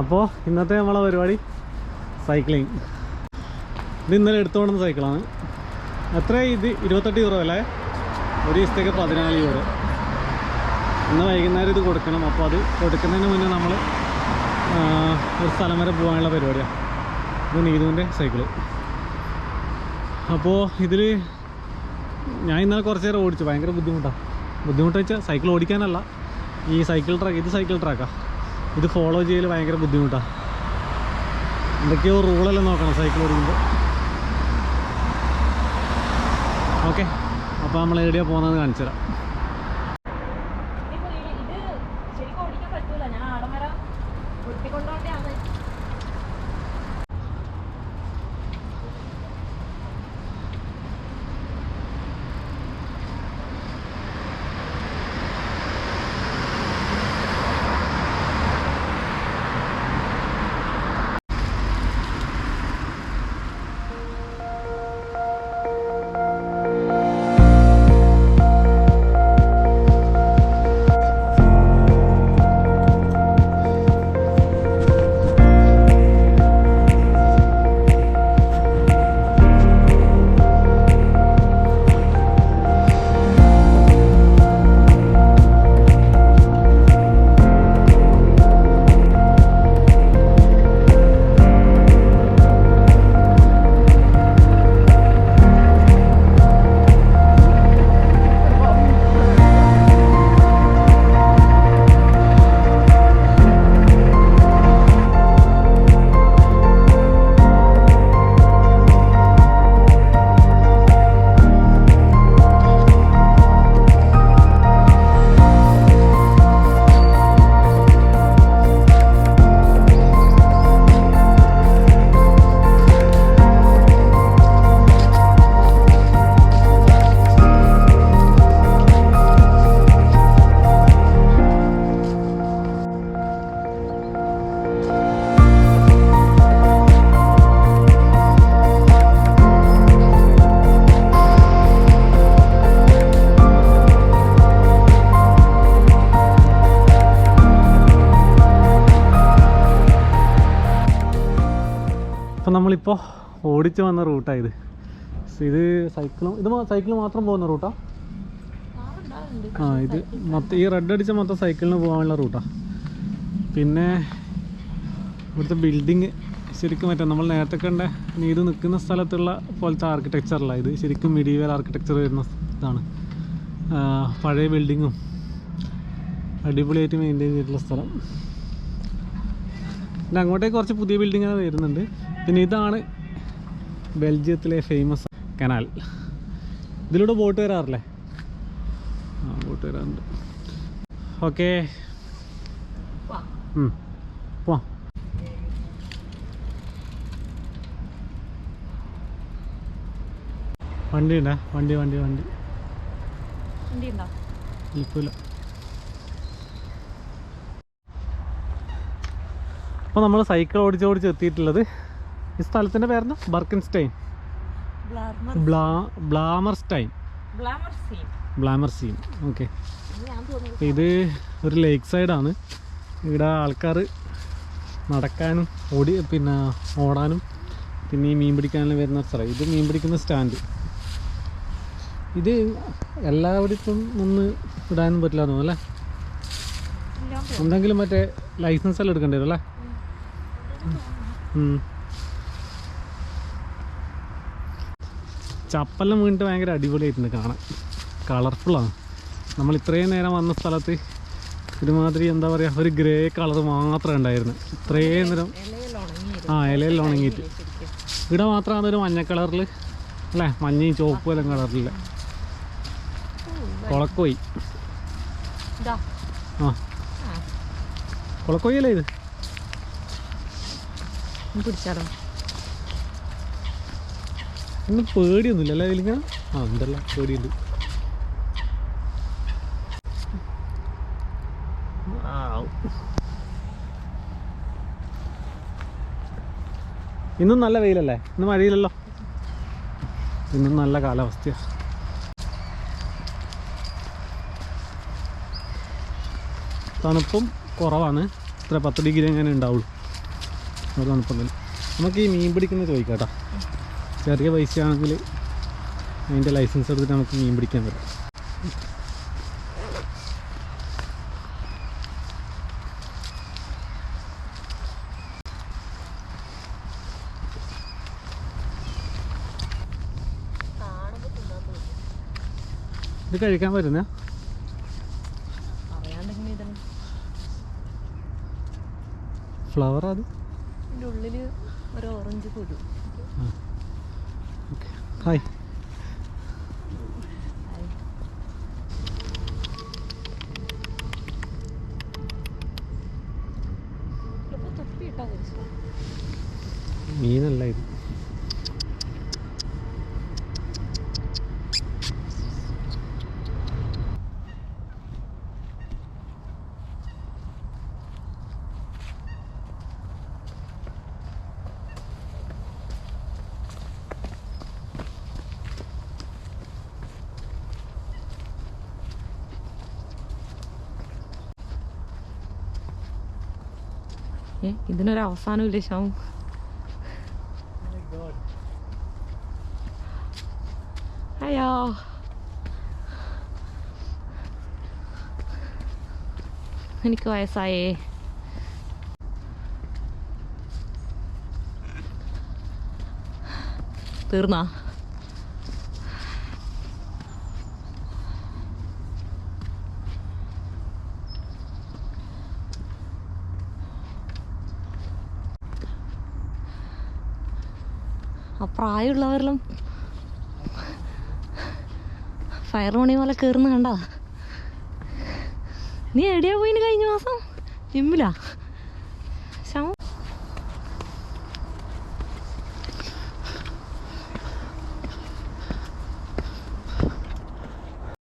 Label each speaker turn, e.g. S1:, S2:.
S1: അപ്പോൾ ഇന്നത്തെ നമ്മളെ പരിപാടി സൈക്ലിങ്. ഇത് ഇന്നലെ എടുത്തുകൊണ്ടുവന്ന സൈക്കിളാണ്. എത്ര ഇത് 28 യൂറോ അല്ലേ? ഒരു ദിവസത്തേക്ക് 14 യൂറോ. ഇന്ന് വൈകുന്നേരം ഇത് കൊടുക്കണം. അപ്പോൾ അത് കൊടുക്കുന്നതിന് മുന്നേ നമ്മൾ ഒരു സ്ഥലം വരെ പോകാനുള്ള പരിപാടിയാണ്. ഇത് നീതുവിൻ്റെ സൈക്കിള്. അപ്പോൾ ഇതിൽ ഞാൻ ഇന്നലെ കുറച്ച് നേരം ഓടിച്ചു. ഭയങ്കര ബുദ്ധിമുട്ടെന്ന് വെച്ചാൽ സൈക്കിൾ ഓടിക്കാനല്ല, ഈ സൈക്കിൾ ട്രാക്ക്, ഇത് സൈക്കിൾ ട്രാക്കാണ്. ഇത് ഫോളോ ചെയ്യൽ ഭയങ്കര ബുദ്ധിമുട്ടാണ്. എന്തൊക്കെയോ റൂളെല്ലാം നോക്കണം സൈക്കിൾ ഓടിക്കുമ്പോൾ. ഓക്കെ, അപ്പോൾ നമ്മൾ എവിടെയാണ് പോകുന്നതെന്ന് കാണിച്ചു തരാം. അപ്പം നമ്മളിപ്പോൾ ഓടിച്ച് വന്ന റൂട്ടായത്. ഇത് സൈക്കിൾ മാത്രം പോകുന്ന റൂട്ടാണ്. ഇത് മൊത്തം ഈ റെഡ് അടിച്ച മൊത്തം സൈക്കിളിന് പോകാനുള്ള റൂട്ടാണ്. പിന്നെ ഇവിടുത്തെ ബിൽഡിങ് ശരിക്കും മറ്റേ നമ്മൾ നേരത്തെ കണ്ട നീതു നിൽക്കുന്ന സ്ഥലത്തുള്ള പോലത്തെ ആർക്കിടെക്ചറല്ല. ഇത് ശരിക്കും മിഡീവൽ ആർക്കിടെക്ചർ വരുന്ന ഇതാണ്. പഴയ ബിൽഡിങ്ങും അടിപൊളിയായിട്ട് മെയിൻറ്റെയിൻ ചെയ്തിട്ടുള്ള സ്ഥലം. പിന്നെ അങ്ങോട്ടേക്ക് കുറച്ച് പുതിയ ബിൽഡിങ്ങുകൾ വരുന്നുണ്ട്. പിന്നെ ഇതാണ് ബെൽജിയത്തിലെ ഫേമസ് കനാൽ. ഇതിലൂടെ ബോട്ട് വരാറില്ലേ? ബോട്ട് വരാറുണ്ട്. ഓക്കെ, പോവാം. വണ്ടി ഉണ്ടോ? വണ്ടി ഇല്ല. അപ്പോൾ നമ്മൾ സൈക്കിൾ ഓടിച്ച് എത്തിയിട്ടുള്ളത് ഈ സ്ഥലത്തിൻ്റെ പേരെന്താ? ബർക്കൻസ്റ്റൈൻ, ബ്ലാമർസീൻ. ഓക്കെ, ഇത് ഒരു ലേക്ക് സൈഡാണ്. ഇവിടെ ആൾക്കാർ നടക്കാനും പിന്നെ ഓടാനും പിന്നെ ഈ മീൻ പിടിക്കാനും വരുന്ന സ്ഥലം. ഇത് മീൻ പിടിക്കുന്ന സ്റ്റാൻഡ്. ഇത് എല്ലായിടത്തും ഒന്ന് ഇടാനും പറ്റില്ല തോന്നുന്നു അല്ലേ? എന്തെങ്കിലും മറ്റേ ലൈസൻസ് എല്ലാം എടുക്കേണ്ടി വരും അല്ലേ? ചപ്പെല്ലാം വീണിട്ട് ഭയങ്കര അടിപൊളിയായിട്ടുണ്ട് കാണാൻ. കളർഫുള്ളാണ്. നമ്മൾ ഇത്രയും നേരം വന്ന സ്ഥലത്ത് ഒരുമാതിരി എന്താ പറയുക, ഒരു ഗ്രേ കളർ മാത്രമേ ഉണ്ടായിരുന്നു ഇത്രയും നേരം. ഇലയിൽ ഉണങ്ങിയിട്ട്. ഇവിടെ മാത്രമാണ് ഒരു മഞ്ഞ കളറിൽ അല്ലേ? മഞ്ഞയും ചുവപ്പും എല്ലാം കളറില്ല. കൊളക്കോയി. കൊളക്കോയി ഇത്
S2: പിടിച്ചാലോ?
S1: ഒന്നും പേടിയൊന്നുമില്ല അല്ലേ ഇതിലിങ്ങനെ? ഉണ്ടല്ലോ, പേടിയുണ്ട്. ഇന്നും നല്ല വെയിലല്ലേ? ഇന്ന് മഴയില്ലല്ലോ. ഇന്നും നല്ല കാലാവസ്ഥയാണ്. തണുപ്പും കുറവാണ്. ഇത്ര 10 ഡിഗ്രി അങ്ങനെ ഉണ്ടാവുള്ളൂ. ഒരു തണുപ്പൊന്നുമില്ല. നമുക്ക് ഈ മീൻ പിടിക്കുന്നത് ചോദിക്കാം കേട്ടോ. ചെറിയ പൈസ ആണെങ്കിൽ അതിൻ്റെ ലൈസൻസ് എടുത്തിട്ട് നമുക്ക് മീൻ പിടിക്കാൻ പറ്റും. ഇത് കഴിക്കാൻ പറ്റുന്ന ഫ്ലവർ അത്
S2: ഉള്ളില് ഒരു ഓറഞ്ച് കുരു.
S1: ഹായ്. മീനല്ല ഇത്.
S2: ഇതിനൊരു അവസാനമില്ല ശ്യാം. അയ്യോ എനിക്ക് വയസ്സായേ. തീർന്നാ? ആ പ്രായമുള്ളവരെല്ലാം ഫയർ മണി പോലെ കയറുന്ന കണ്ടാ. നീ എവിടെയാ പോയിന് കഴിഞ്ഞ മാസം? ജിമ്മിലാ?